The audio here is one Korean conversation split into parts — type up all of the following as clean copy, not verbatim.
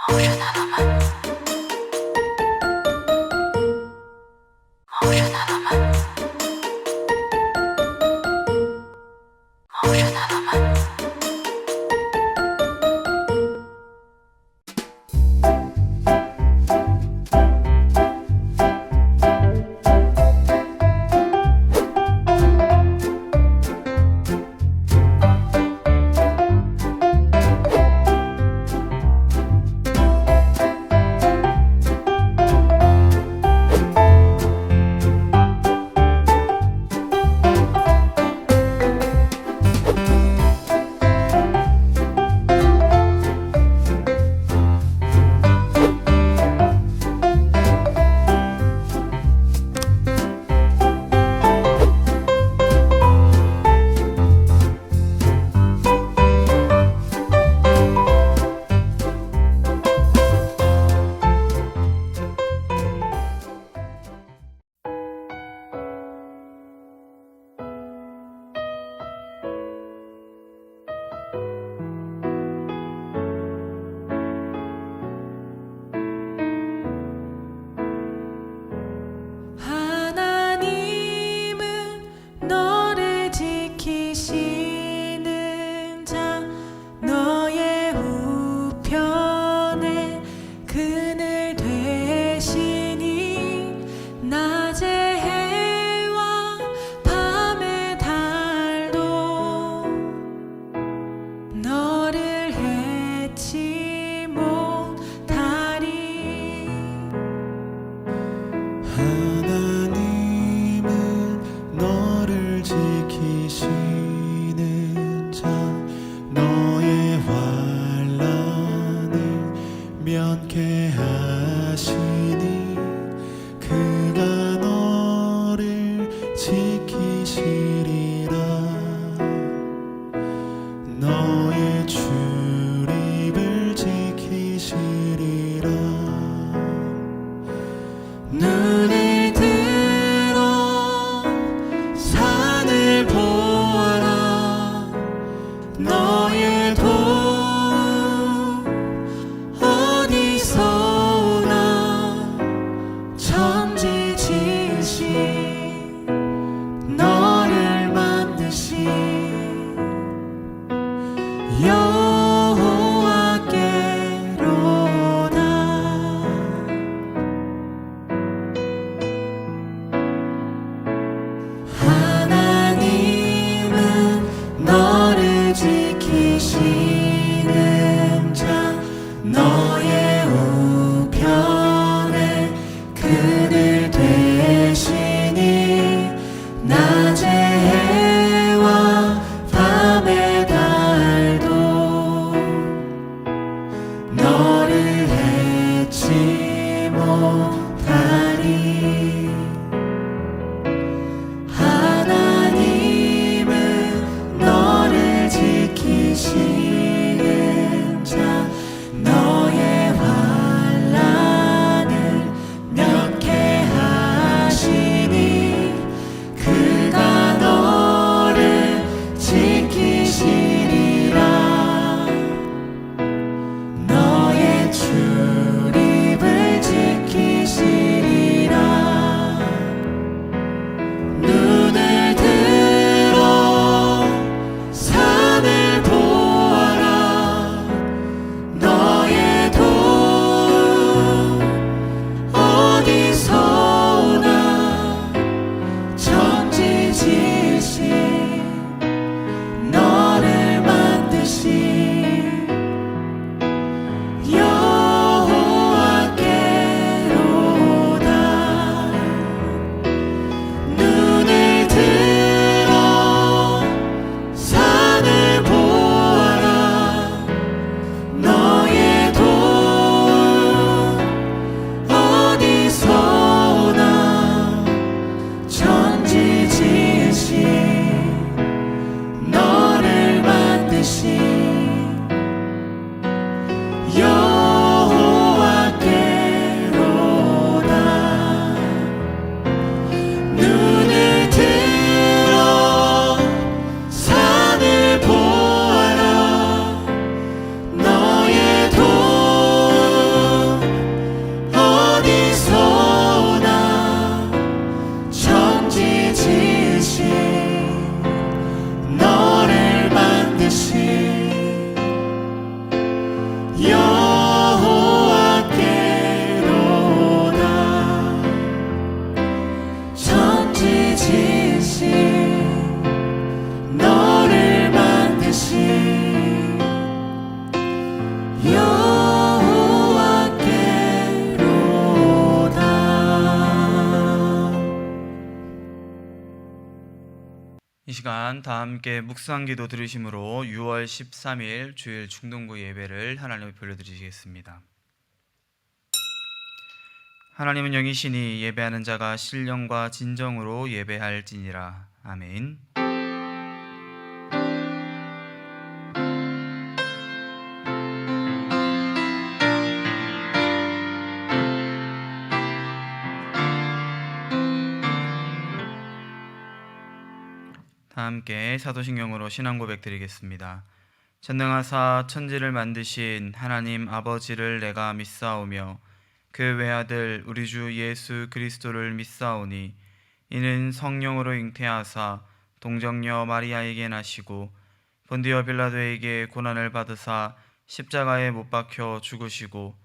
Ocean element. Ocean element. Ocean element. 눈을 들어 산을 보아라. 시간 다 함께 묵상기도 들으심으로 6월 13일 주일 중동부 예배를 하나님께 돌려드리겠습니다. 하나님은 영이시니 예배하는 자가 신령과 진정으로 예배할지니라. 아멘. 다 함께 사도신경으로 신앙 고백 드리겠습니다. 전능하사 천지를 만드신 하나님 아버지를 내가 믿사오며 그 외아들 우리 주 예수 그리스도를 믿사오니 이는 성령으로 잉태하사 동정녀 마리아에게 나시고 본디오 빌라도에게 고난을 받으사 십자가에 못 박혀 죽으시고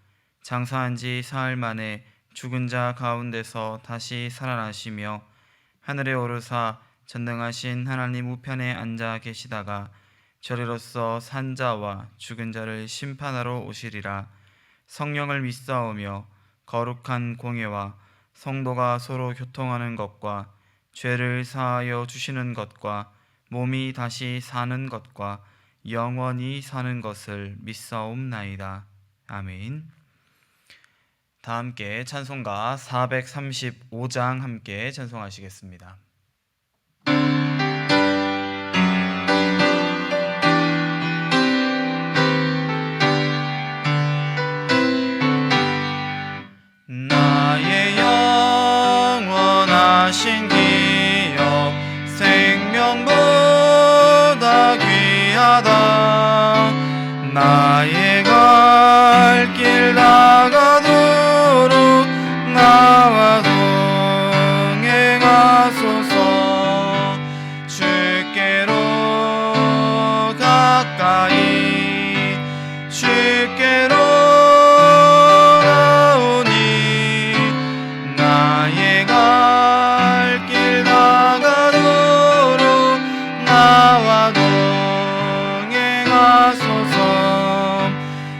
장사한 지 사흘 만에 죽은 자 가운데서 다시 살아나시며 하늘에 오르사 전능하신 하나님 우편에 앉아 계시다가 저리로서 산 자와 죽은 자를 심판하러 오시리라. 성령을 믿사오며 거룩한 공예와 성도가 서로 교통하는 것과 죄를 사하여 주시는 것과 몸이 다시 사는 것과 영원히 사는 것을 믿사옵나이다. 아멘. 다 함께 찬송가 435장 함께 찬송하시겠습니다. 나의 영원하신 기업 생명보다 귀하다. 나의 갈 길 다가도록 나와 동행하소서. 주께로 가까이 주께로 나의 갈 길 다가도록 나와 동행하소서.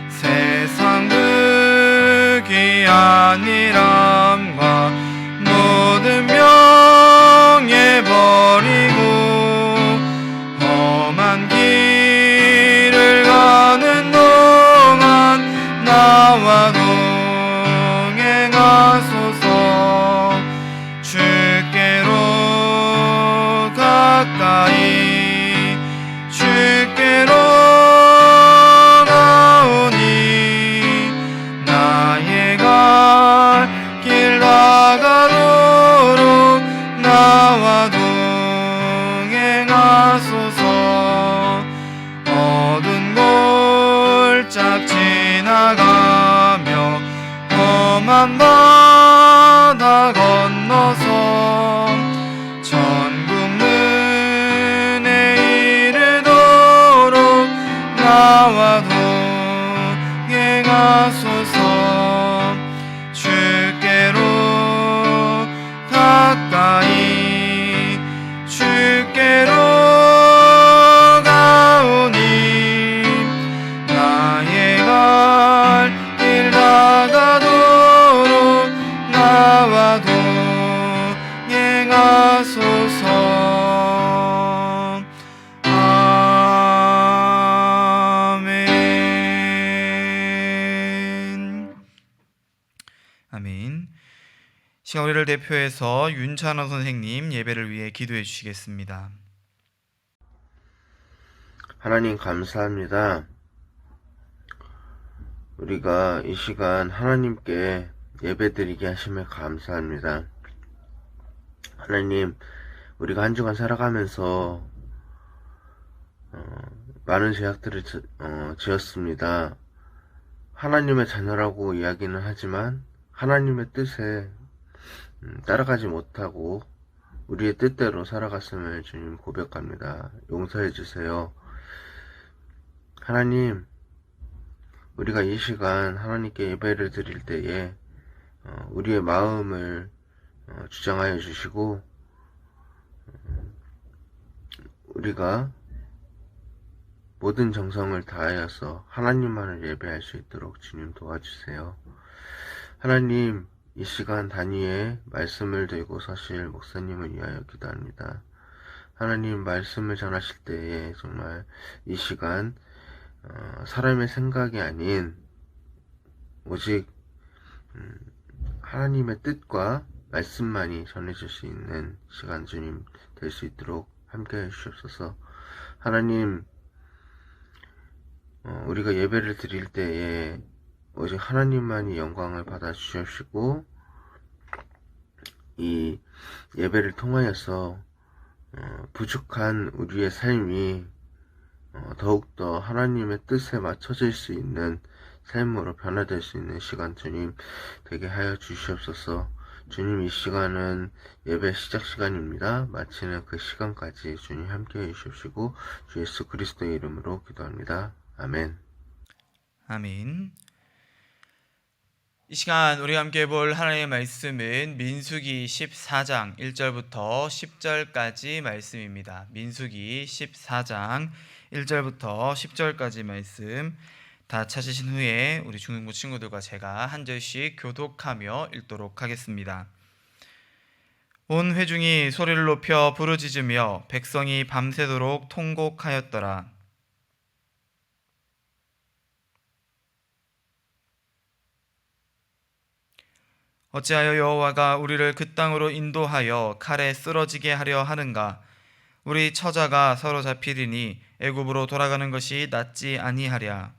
세상 그 귀한 일함과 모든 명예 버리고 험한 길을 가는 동안 나와 동행하소서. 주께로 가까이 주께로 가오니 나의 갈 길 다가도록 나와 동행하소서. 어두운 골짝 지나가며 험한 바다 건너서 천국 문에 이르도록 나와 동행하소서. 주께로 가까이 주께로 가오니 나의 갈 길 다가도록 나와 동행하소서. 아멘. 아멘. 시간 우리를 대표해서 윤찬호 선생님 예배를 위해 기도해 주시겠습니다. 하나님 감사합니다. 우리가 이 시간 하나님께 예배드리게 하심에 감사합니다. 하나님, 우리가 한 주간 살아가면서 많은 죄악들을 지었습니다. 하나님의 자녀라고 이야기는 하지만 하나님의 뜻에 따라가지 못하고 우리의 뜻대로 살아갔음을 주님 고백합니다. 용서해 주세요. 하나님, 우리가 이 시간 하나님께 예배를 드릴 때에 우리의 마음을 주장하여 주시고 우리가 모든 정성을 다하여서 하나님만을 예배할 수 있도록 주님 도와주세요. 하나님, 이 시간 단위에 말씀을 들고 서실 목사님을 위하여 기도합니다. 하나님 말씀을 전하실 때에 정말 이 시간 사람의 생각이 아닌 오직 하나님의 뜻과 말씀만이 전해질 수 있는 시간 주님 될 수 있도록 함께 해주시옵소서. 하나님, 우리가 예배를 드릴 때에 오직 하나님만이 영광을 받아 주시옵시고, 이 예배를 통하여서 부족한 우리의 삶이 더욱더 하나님의 뜻에 맞춰질 수 있는 삶으로 변화될 수 있는 시간 주님 되게 하여 주시옵소서. 주님, 이 시간은 예배 시작 시간입니다. 마치는 그 시간까지 주님 함께 해주시옵시고 주 예수 그리스도의 이름으로 기도합니다. 아멘. 아멘. 이 시간 우리가 함께 볼 하나님의 말씀은 민수기 14장 1절부터 10절까지 말씀입니다. 민수기 14장 1절부터 10절까지 말씀 다 찾으신 후에 우리 중등부 친구들과 제가 한 절씩 교독하며 읽도록 하겠습니다. 온 회중이 소리를 높여 부르짖으며 백성이 밤새도록 통곡하였더라. 어찌하여 여호와가 우리를 그 땅으로 인도하여 칼에 쓰러지게 하려 하는가? 우리 처자가 서로 잡히리니 애굽으로 돌아가는 것이 낫지 아니하랴.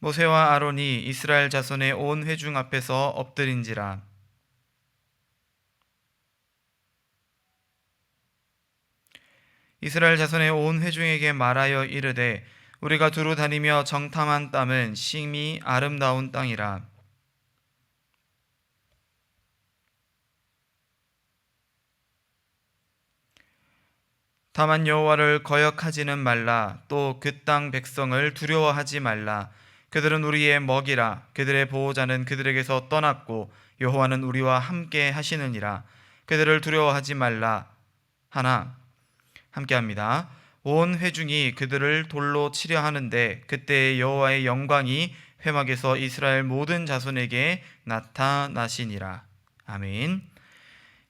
모세와 아론이 이스라엘 자손의 온 회중 앞에서 엎드린지라. 이스라엘 자손의 온 회중에게 말하여 이르되 우리가 두루 다니며 정탐한 땅은 심히 아름다운 땅이라. 다만 여호와를 거역하지는 말라. 또 그 땅 백성을 두려워하지 말라. 그들은 우리의 먹이라. 그들의 보호자는 그들에게서 떠났고 여호와는 우리와 함께 하시느니라. 그들을 두려워하지 말라 하나. 함께합니다. 온 회중이 그들을 돌로 치려 하는데 그때 여호와의 영광이 회막에서 이스라엘 모든 자손에게 나타나시니라. 아멘.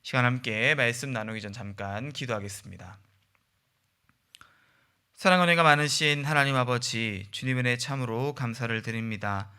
시간 함께 말씀 나누기 전 잠깐 기도하겠습니다. 사랑 은혜가 많으신 하나님 아버지, 주님 은혜 참으로 감사를 드립니다.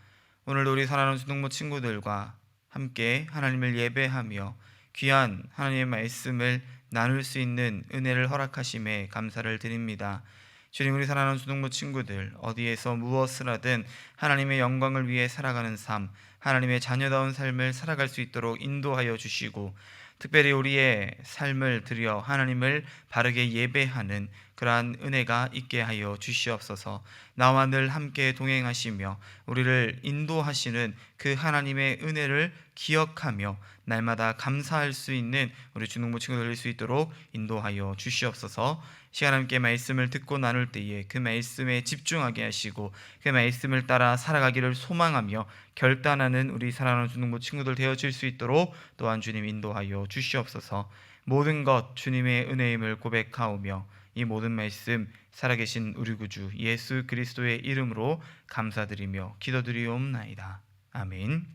오늘도 우리 사랑하는 중등부 친구들과 함께 하나님을 예배하며 귀한 하나님의 말씀을 나눌 수 있는 은혜를 허락하심에 감사를 드립니다. 주님, 우리 사랑하는 중등부 친구들 어디에서 무엇을 하든 하나님의 영광을 위해 살아가는 삶, 하나님의 자녀다운 삶을 살아갈 수 있도록 인도하여 주시고, 특별히 우리의 삶을 들여 하나님을 바르게 예배하는 그러한 은혜가 있게 하여 주시옵소서. 나와 늘 함께 동행하시며 우리를 인도하시는 그 하나님의 은혜를 기억하며 날마다 감사할 수 있는 우리 중등부 친구들 될 수 있도록 인도하여 주시옵소서. 시간 함께 말씀을 듣고 나눌 때에 그 말씀에 집중하게 하시고 그 말씀을 따라 살아가기를 소망하며 결단하는 우리 사랑하는 중등부 친구들 되어질 수 있도록 또한 주님 인도하여 주시옵소서. 모든 것 주님의 은혜임을 고백하오며 이 모든 말씀 살아계신 우리 구주 예수 그리스도의 이름으로 감사드리며 기도드리옵나이다. 아멘.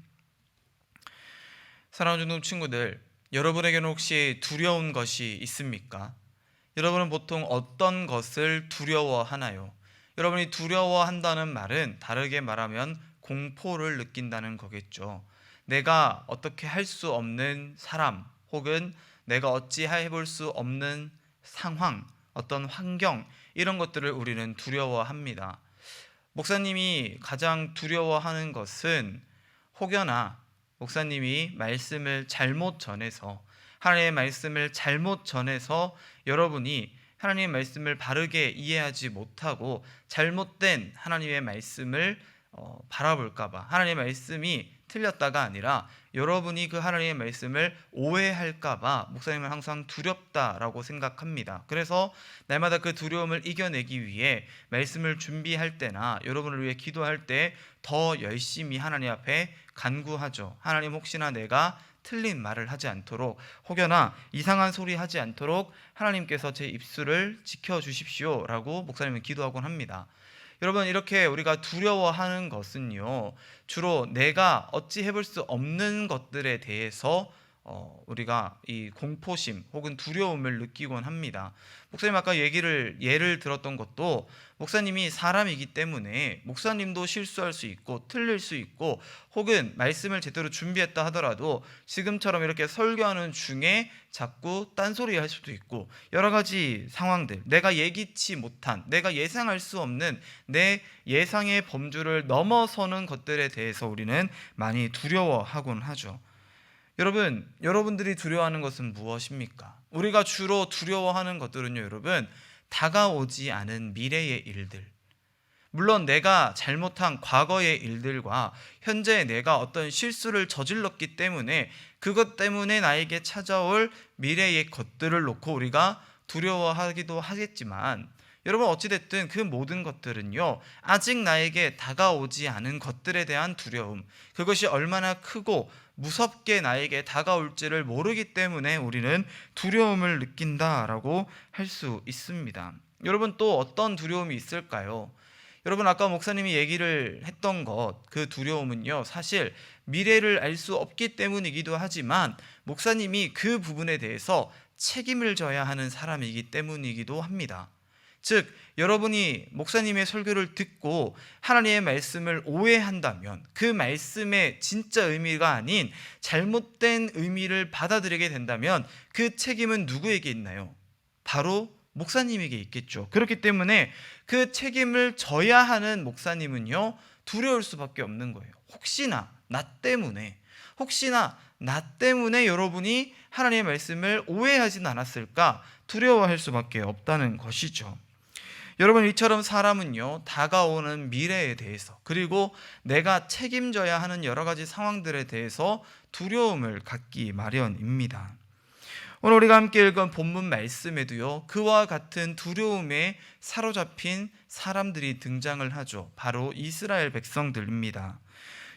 사랑하는 중등부 친구들, 여러분에게는 혹시 두려운 것이 있습니까? 여러분은 보통 어떤 것을 두려워하나요? 여러분이 두려워한다는 말은 다르게 말하면 공포를 느낀다는 거겠죠. 내가 어떻게 할 수 없는 사람 혹은 내가 어찌해 볼 수 없는 상황, 어떤 환경, 이런 것들을 우리는 두려워합니다. 목사님이 가장 두려워하는 것은 혹여나 목사님이 말씀을 잘못 전해서 하나님의 말씀을 잘못 전해서 여러분이 하나님의 말씀을 바르게 이해하지 못하고 잘못된 하나님의 말씀을 바라볼까봐, 하나님의 말씀이 틀렸다가 아니라 여러분이 그 하나님의 말씀을 오해할까봐 목사님은 항상 두렵다라고 생각합니다. 그래서 날마다 그 두려움을 이겨내기 위해 말씀을 준비할 때나 여러분을 위해 기도할 때 더 열심히 하나님 앞에 간구하죠. 하나님, 혹시나 내가 틀린 말을 하지 않도록, 혹여나 이상한 소리 하지 않도록 하나님께서 제 입술을 지켜주십시오 라고 목사님은 기도하곤 합니다. 여러분, 이렇게 우리가 두려워하는 것은요, 주로 내가 어찌 해볼 수 없는 것들에 대해서 우리가 이 공포심 혹은 두려움을 느끼곤 합니다. 목사님 아까 예를 들었던 것도 목사님이 사람이기 때문에 목사님도 실수할 수 있고 틀릴 수 있고 혹은 말씀을 제대로 준비했다 하더라도 지금처럼 이렇게 설교하는 중에 자꾸 딴소리 할 수도 있고 여러 가지 상황들, 내가 예기치 못한, 내가 예상할 수 없는 내 예상의 범주를 넘어서는 것들에 대해서 우리는 많이 두려워하곤 하죠. 여러분들이 두려워하는 것은 무엇입니까? 우리가 주로 두려워하는 것들은요, 여러분, 다가오지 않은 미래의 일들. 물론 내가 잘못한 과거의 일들과 현재 내가 어떤 실수를 저질렀기 때문에 그것 때문에 나에게 찾아올 미래의 것들을 놓고 우리가 두려워하기도 하겠지만, 여러분 어찌됐든 그 모든 것들은요, 아직 나에게 다가오지 않은 것들에 대한 두려움, 그것이 얼마나 크고 무섭게 나에게 다가올지를 모르기 때문에 우리는 두려움을 느낀다라고 할 수 있습니다. 여러분 또 어떤 두려움이 있을까요? 여러분 아까 목사님이 얘기를 했던 그 두려움은요, 사실 미래를 알 수 없기 때문이기도 하지만 목사님이 그 부분에 대해서 책임을 져야 하는 사람이기 때문이기도 합니다. 즉 여러분이 목사님의 설교를 듣고 하나님의 말씀을 오해한다면 그 말씀의 진짜 의미가 아닌 잘못된 의미를 받아들이게 된다면 그 책임은 누구에게 있나요? 바로 목사님에게 있겠죠. 그렇기 때문에 그 책임을 져야 하는 목사님은요, 두려울 수밖에 없는 거예요. 혹시나 나 때문에 여러분이 하나님의 말씀을 오해하진 않았을까 두려워할 수밖에 없다는 것이죠. 여러분 이처럼 사람은요, 다가오는 미래에 대해서 그리고 내가 책임져야 하는 여러 가지 상황들에 대해서 두려움을 갖기 마련입니다. 오늘 우리가 함께 읽은 본문 말씀에도요, 그와 같은 두려움에 사로잡힌 사람들이 등장을 하죠. 바로 이스라엘 백성들입니다.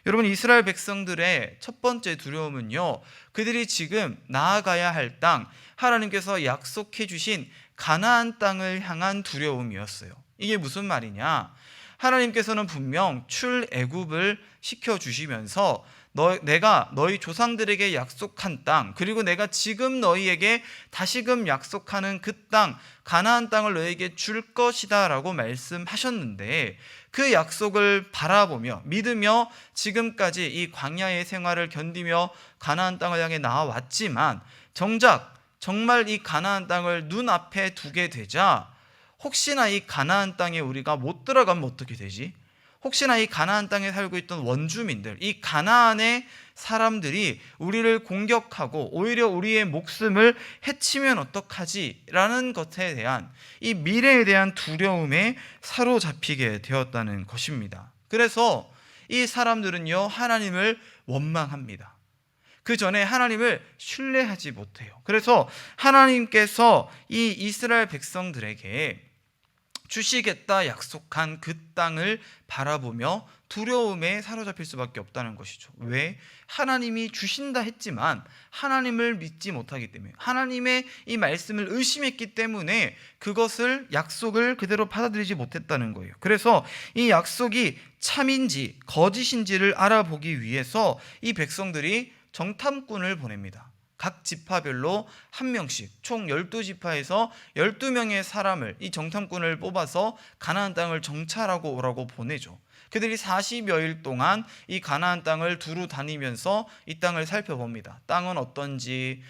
여러분 이스라엘 백성들의 첫 번째 두려움은요, 그들이 지금 나아가야 할 땅, 하나님께서 약속해 주신 가나안 땅을 향한 두려움이었어요. 이게 무슨 말이냐? 하나님께서는 분명 출애굽을 시켜주시면서 내가 너희 조상들에게 약속한 땅, 그리고 내가 지금 너희에게 다시금 약속하는 그 땅, 가나안 땅을 너희에게 줄 것이다 라고 말씀하셨는데, 그 약속을 바라보며 믿으며 지금까지 이 광야의 생활을 견디며 가나안 땅을 향해 나아왔지만, 정말 이 가나안 땅을 눈앞에 두게 되자 혹시나 이 가나안 땅에 우리가 못 들어가면 어떻게 되지? 혹시나 이 가나안 땅에 살고 있던 원주민들, 이 가나안의 사람들이 우리를 공격하고 오히려 우리의 목숨을 해치면 어떡하지? 라는 것에 대한 이 미래에 대한 두려움에 사로잡히게 되었다는 것입니다. 그래서 이 사람들은요, 하나님을 원망합니다. 그 전에 하나님을 신뢰하지 못해요. 그래서 하나님께서 이 이스라엘 백성들에게 주시겠다 약속한 그 땅을 바라보며 두려움에 사로잡힐 수밖에 없다는 것이죠. 왜? 하나님이 주신다 했지만 하나님을 믿지 못하기 때문에, 하나님의 이 말씀을 의심했기 때문에 그것을 약속을 그대로 받아들이지 못했다는 거예요. 그래서 이 약속이 참인지 거짓인지를 알아보기 위해서 이 백성들이 정탐꾼을 보냅니다. 각 지파별로 한 명씩, 총 12지파에서 12명의 사람을, 이 정탐꾼을 뽑아서 가나안 땅을 정찰하고 오라고 보내죠. 그들이 40여일 동안 이 가나안 땅을 두루 다니면서 이 땅을 살펴봅니다. 땅은 어떤지,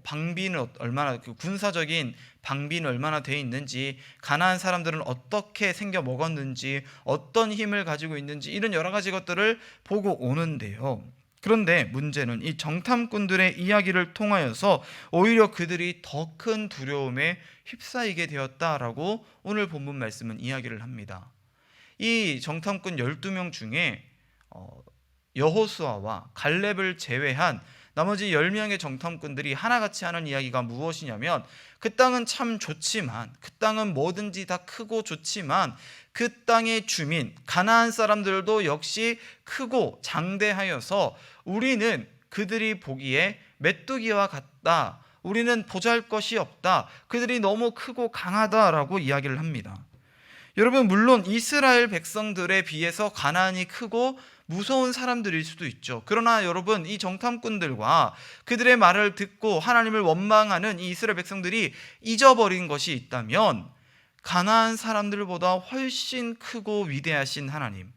방비는 얼마나, 군사적인 방비는 얼마나 돼 있는지, 가나안 사람들은 어떻게 생겨 먹었는지, 어떤 힘을 가지고 있는지, 이런 여러 가지 것들을 보고 오는데요. 그런데 문제는 이 정탐꾼들의 이야기를 통하여서 오히려 그들이 더 큰 두려움에 휩싸이게 되었다라고 오늘 본문 말씀은 이야기를 합니다. 이 정탐꾼 12명 중에 여호수아와 갈렙을 제외한 나머지 10명의 정탐꾼들이 하나같이 하는 이야기가 무엇이냐면, 그 땅은 참 좋지만, 그 땅은 뭐든지 다 크고 좋지만 그 땅의 주민 가나안 사람들도 역시 크고 장대하여서 우리는 그들이 보기에 메뚜기와 같다, 우리는 보잘것이 없다, 그들이 너무 크고 강하다라고 이야기를 합니다. 여러분 물론 이스라엘 백성들에 비해서 가나안이 크고 무서운 사람들일 수도 있죠. 그러나 여러분, 이 정탐꾼들과 그들의 말을 듣고 하나님을 원망하는 이 이스라엘 백성들이 잊어버린 것이 있다면 가나안 사람들보다 훨씬 크고 위대하신 하나님,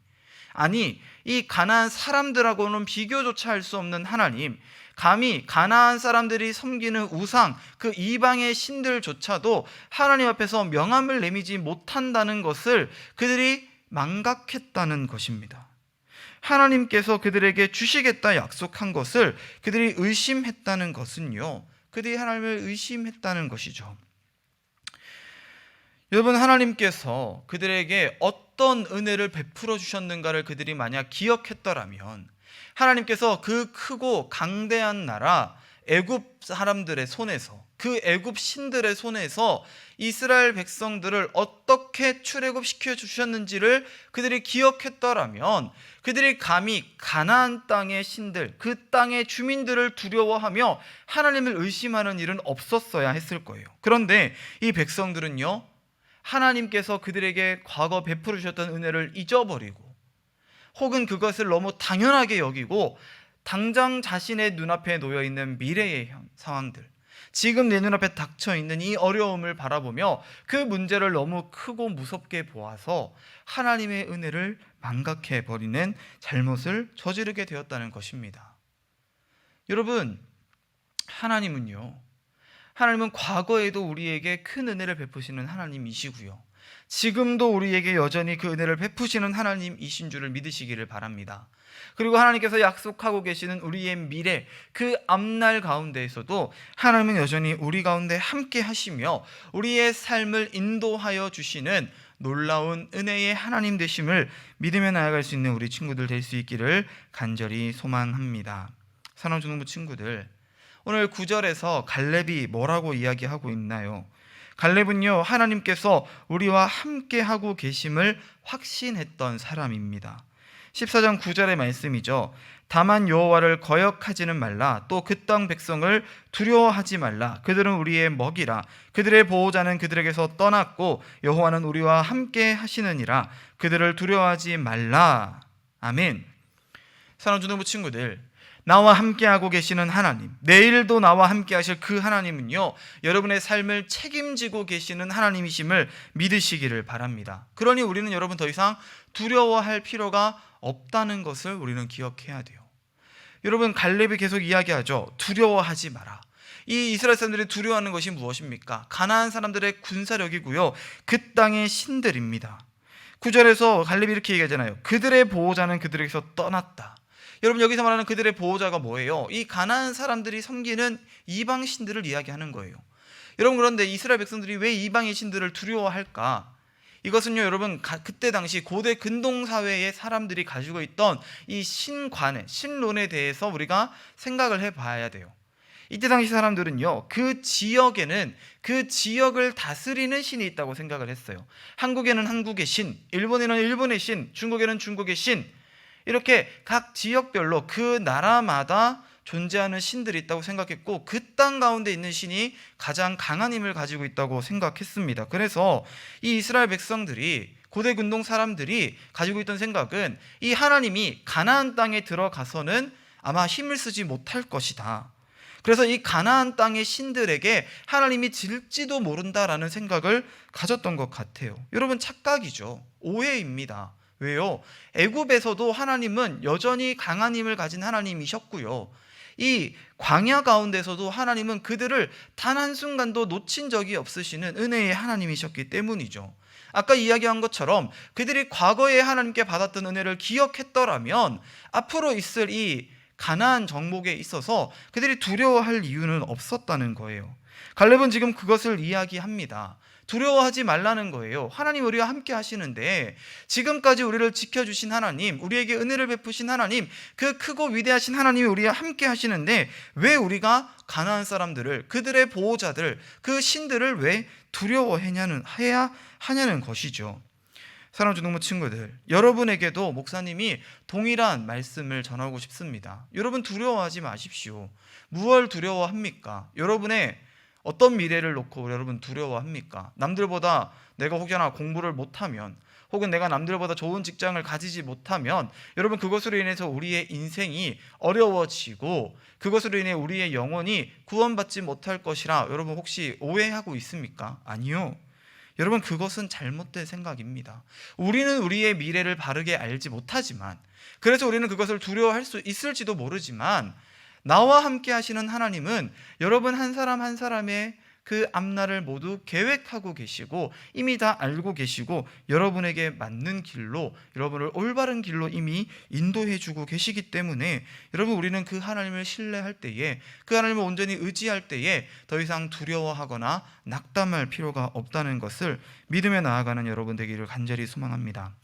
아니 이 가나안 사람들하고는 비교조차 할 수 없는 하나님, 감히 가나안 사람들이 섬기는 우상, 그 이방의 신들조차도 하나님 앞에서 명함을 내미지 못한다는 것을 그들이 망각했다는 것입니다. 하나님께서 그들에게 주시겠다 약속한 것을 그들이 의심했다는 것은요, 그들이 하나님을 의심했다는 것이죠. 여러분, 하나님께서 그들에게 어떤 은혜를 베풀어 주셨는가를 그들이 만약 기억했더라면 하나님께서 그 크고 강대한 나라 애굽 사람들의 손에서, 그 애굽 신들의 손에서 이스라엘 백성들을 어떻게 출애굽시켜 주셨는지를 그들이 기억했더라면 그들이 감히 가나안 땅의 신들, 그 땅의 주민들을 두려워하며 하나님을 의심하는 일은 없었어야 했을 거예요. 그런데 이 백성들은요, 하나님께서 그들에게 과거 베풀어 주셨던 은혜를 잊어버리고 혹은 그것을 너무 당연하게 여기고 당장 자신의 눈앞에 놓여있는 미래의 상황들, 지금 내 눈앞에 닥쳐있는 이 어려움을 바라보며 그 문제를 너무 크고 무섭게 보아서 하나님의 은혜를 망각해버리는 잘못을 저지르게 되었다는 것입니다. 여러분, 하나님은 과거에도 우리에게 큰 은혜를 베푸시는 하나님이시고요, 지금도 우리에게 여전히 그 은혜를 베푸시는 하나님이신 줄을 믿으시기를 바랍니다. 그리고 하나님께서 약속하고 계시는 우리의 미래, 그 앞날 가운데에서도 하나님은 여전히 우리 가운데 함께 하시며 우리의 삶을 인도하여 주시는 놀라운 은혜의 하나님 되심을 믿으며 나아갈 수 있는 우리 친구들 될 수 있기를 간절히 소망합니다. 사랑하는 중등부 친구들, 오늘 9절에서 갈렙이 뭐라고 이야기하고 있나요? 갈렙은요, 하나님께서 우리와 함께 하고 계심을 확신했던 사람입니다. 14장 9절의 말씀이죠. 다만 여호와를 거역하지는 말라. 또 그 땅 백성을 두려워하지 말라. 그들은 우리의 먹이라. 그들의 보호자는 그들에게서 떠났고 여호와는 우리와 함께 하시느니라. 그들을 두려워하지 말라. 아멘. 사랑하는 중등부 친구들, 나와 함께하고 계시는 하나님, 내일도 나와 함께 하실 그 하나님은요, 여러분의 삶을 책임지고 계시는 하나님이심을 믿으시기를 바랍니다. 그러니 우리는 여러분 더 이상 두려워할 필요가 없다는 것을 우리는 기억해야 돼요. 여러분, 갈렙이 계속 이야기하죠. 두려워하지 마라. 이 이스라엘 사람들이 두려워하는 것이 무엇입니까? 가나안 사람들의 군사력이고요, 그 땅의 신들입니다. 9절에서 갈렙이 이렇게 얘기하잖아요. 그들의 보호자는 그들에게서 떠났다. 여러분, 여기서 말하는 그들의 보호자가 뭐예요? 이 가나안 사람들이 섬기는 이방 신들을 이야기하는 거예요. 여러분, 그런데 이스라엘 백성들이 왜 이방의 신들을 두려워할까? 이것은요, 여러분, 그때 당시 고대 근동사회의 사람들이 가지고 있던 이 신론에 대해서 우리가 생각을 해봐야 돼요. 이때 당시 사람들은요, 그 지역에는 그 지역을 다스리는 신이 있다고 생각을 했어요. 한국에는 한국의 신, 일본에는 일본의 신, 중국에는 중국의 신, 이렇게 각 지역별로 그 나라마다 존재하는 신들이 있다고 생각했고, 그 땅 가운데 있는 신이 가장 강한 힘을 가지고 있다고 생각했습니다. 그래서 이 이스라엘 백성들이, 고대 근동 사람들이 가지고 있던 생각은 이 하나님이 가나안 땅에 들어가서는 아마 힘을 쓰지 못할 것이다. 그래서 이 가나안 땅의 신들에게 하나님이 질지도 모른다라는 생각을 가졌던 것 같아요. 여러분, 착각이죠. 오해입니다. 왜요? 애굽에서도 하나님은 여전히 강한 힘을 가진 하나님이셨고요, 이 광야 가운데서도 하나님은 그들을 단 한순간도 놓친 적이 없으시는 은혜의 하나님이셨기 때문이죠. 아까 이야기한 것처럼 그들이 과거에 하나님께 받았던 은혜를 기억했더라면 앞으로 있을 이 가나안 정복에 있어서 그들이 두려워할 이유는 없었다는 거예요. 갈렙은 지금 그것을 이야기합니다. 두려워하지 말라는 거예요. 하나님 우리와 함께 하시는데, 지금까지 우리를 지켜주신 하나님, 우리에게 은혜를 베푸신 하나님, 그 크고 위대하신 하나님이 우리와 함께 하시는데 왜 우리가 가나안 사람들을, 그들의 보호자들, 그 신들을 왜 두려워해야 하냐는 것이죠. 사랑하는 중등부 친구들, 여러분에게도 목사님이 동일한 말씀을 전하고 싶습니다. 여러분, 두려워하지 마십시오. 무엇을 두려워합니까? 여러분의 어떤 미래를 놓고 여러분 두려워합니까? 남들보다 내가 혹여나 공부를 못하면, 혹은 내가 남들보다 좋은 직장을 가지지 못하면 여러분 그것으로 인해서 우리의 인생이 어려워지고 그것으로 인해 우리의 영혼이 구원받지 못할 것이라 여러분 혹시 오해하고 있습니까? 아니요. 여러분 그것은 잘못된 생각입니다. 우리는 우리의 미래를 바르게 알지 못하지만 그래서 우리는 그것을 두려워할 수 있을지도 모르지만 나와 함께 하시는 하나님은 여러분 한 사람 한 사람의 그 앞날을 모두 계획하고 계시고 이미 다 알고 계시고 여러분에게 맞는 길로 여러분을 올바른 길로 이미 인도해 주고 계시기 때문에 여러분 우리는 그 하나님을 신뢰할 때에 그 하나님을 온전히 의지할 때에 더 이상 두려워하거나 낙담할 필요가 없다는 것을 믿으며 나아가는 여러분 되기를 간절히 소망합니다.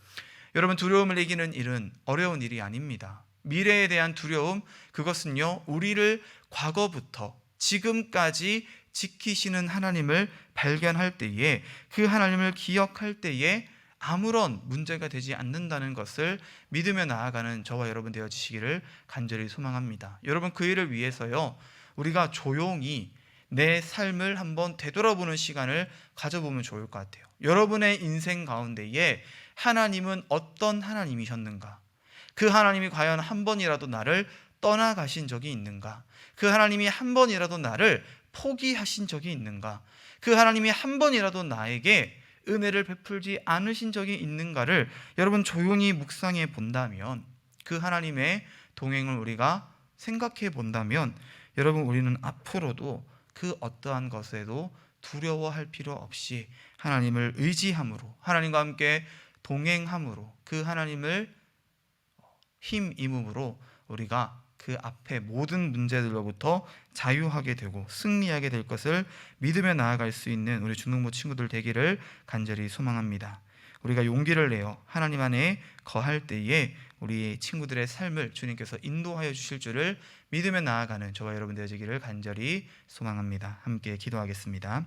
여러분 두려움을 이기는 일은 어려운 일이 아닙니다. 미래에 대한 두려움 그것은요 우리를 과거부터 지금까지 지키시는 하나님을 발견할 때에 그 하나님을 기억할 때에 아무런 문제가 되지 않는다는 것을 믿으며 나아가는 저와 여러분 되어지시기를 간절히 소망합니다. 여러분 그 일을 위해서요 우리가 조용히 내 삶을 한번 되돌아보는 시간을 가져보면 좋을 것 같아요. 여러분의 인생 가운데에 하나님은 어떤 하나님이셨는가? 그 하나님이 과연 한 번이라도 나를 떠나가신 적이 있는가? 그 하나님이 한 번이라도 나를 포기하신 적이 있는가? 그 하나님이 한 번이라도 나에게 은혜를 베풀지 않으신 적이 있는가를 여러분 조용히 묵상해 본다면 그 하나님의 동행을 우리가 생각해 본다면 여러분 우리는 앞으로도 그 어떠한 것에도 두려워할 필요 없이 하나님을 의지함으로 하나님과 함께 동행함으로 그 하나님을 힘입음으로 우리가 그 앞에 모든 문제들로부터 자유하게 되고 승리하게 될 것을 믿으며 나아갈 수 있는 우리 중등부 친구들 되기를 간절히 소망합니다. 우리가 용기를 내어 하나님 안에 거할 때에 우리 친구들의 삶을 주님께서 인도하여 주실 줄을 믿으며 나아가는 저와 여러분 되시기를 간절히 소망합니다. 함께 기도하겠습니다.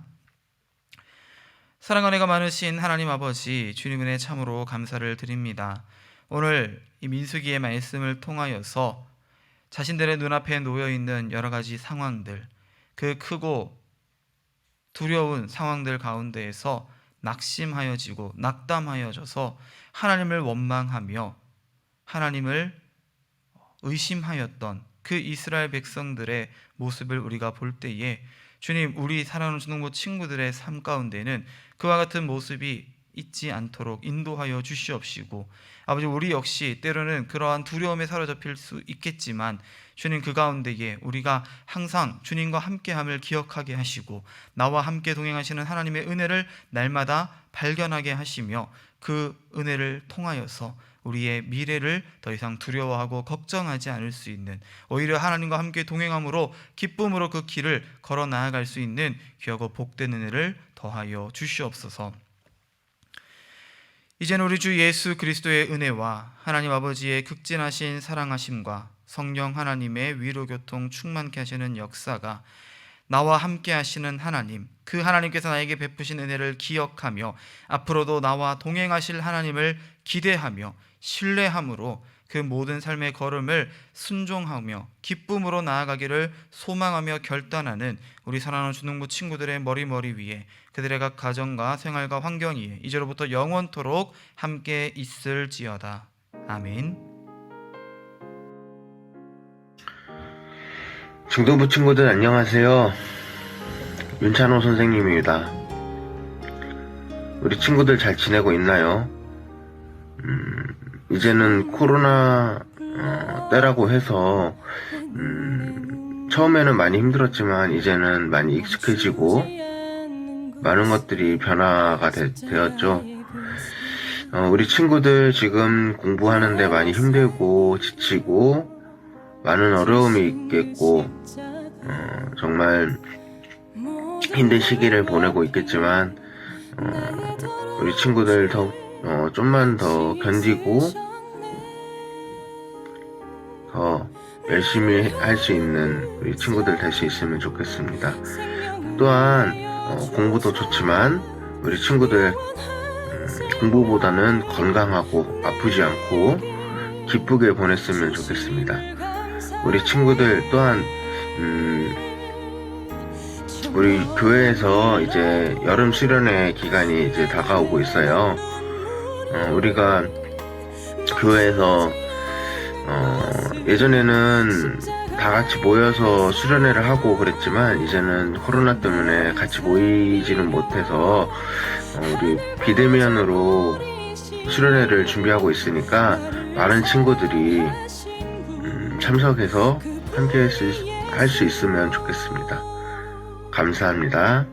사랑 은혜가 많으신 하나님 아버지 주님 은혜 참으로 감사를 드립니다. 오늘 이 민수기의 말씀을 통하여서 자신들의 눈앞에 놓여있는 여러 가지 상황들, 그 크고 두려운 상황들 가운데에서 낙심하여지고 낙담하여져서 하나님을 원망하며 하나님을 의심하였던 그 이스라엘 백성들의 모습을 우리가 볼 때에 주님 우리 사랑하는 중등부 친구들의 삶 가운데는 그와 같은 모습이 있지 않도록 인도하여 주시옵시고 아버지 우리 역시 때로는 그러한 두려움에 사로잡힐 수 있겠지만 주님 그 가운데에 우리가 항상 주님과 함께함을 기억하게 하시고 나와 함께 동행하시는 하나님의 은혜를 날마다 발견하게 하시며 그 은혜를 통하여서 우리의 미래를 더 이상 두려워하고 걱정하지 않을 수 있는 오히려 하나님과 함께 동행함으로 기쁨으로 그 길을 걸어 나아갈 수 있는 귀하고 복된 은혜를 더하여 주시옵소서. 이제는 우리 주 예수 그리스도의 은혜와 하나님 아버지의 극진하신 사랑하심과 성령 하나님의 위로교통 충만케 하시는 역사가 나와 함께 하시는 하나님 그 하나님께서 나에게 베푸신 은혜를 기억하며 앞으로도 나와 동행하실 하나님을 기대하며 신뢰함으로 그 모든 삶의 걸음을 순종하며 기쁨으로 나아가기를 소망하며 결단하는 우리 사랑하는 중등부 친구들의 머리 위에 그들의 각 가정과 생활과 환경 위에 이제로부터 영원토록 함께 있을지어다. 아멘. 중등부 친구들 안녕하세요. 윤찬호 선생님입니다. 우리 친구들 잘 지내고 있나요? 이제는 코로나 때라고 해서 처음에는 많이 힘들었지만 이제는 많이 익숙해지고 많은 것들이 변화가 되었죠. 우리 친구들 지금 공부하는데 많이 힘들고 지치고 많은 어려움이 있겠고 정말 힘든 시기를 보내고 있겠지만 우리 친구들 좀만 더 견디고 더 열심히 할 수 있는 우리 친구들 될 수 있으면 좋겠습니다. 또한 공부도 좋지만 우리 친구들 공부보다는 건강하고 아프지 않고 기쁘게 보냈으면 좋겠습니다. 우리 친구들 또한 우리 교회에서 이제 여름 수련회 기간이 이제 다가오고 있어요. 우리가 교회에서 예전에는 다 같이 모여서 수련회를 하고 그랬지만 이제는 코로나 때문에 같이 모이지는 못해서 우리 비대면으로 수련회를 준비하고 있으니까 많은 친구들이 참석해서 함께 할 수 있으면 좋겠습니다. 감사합니다.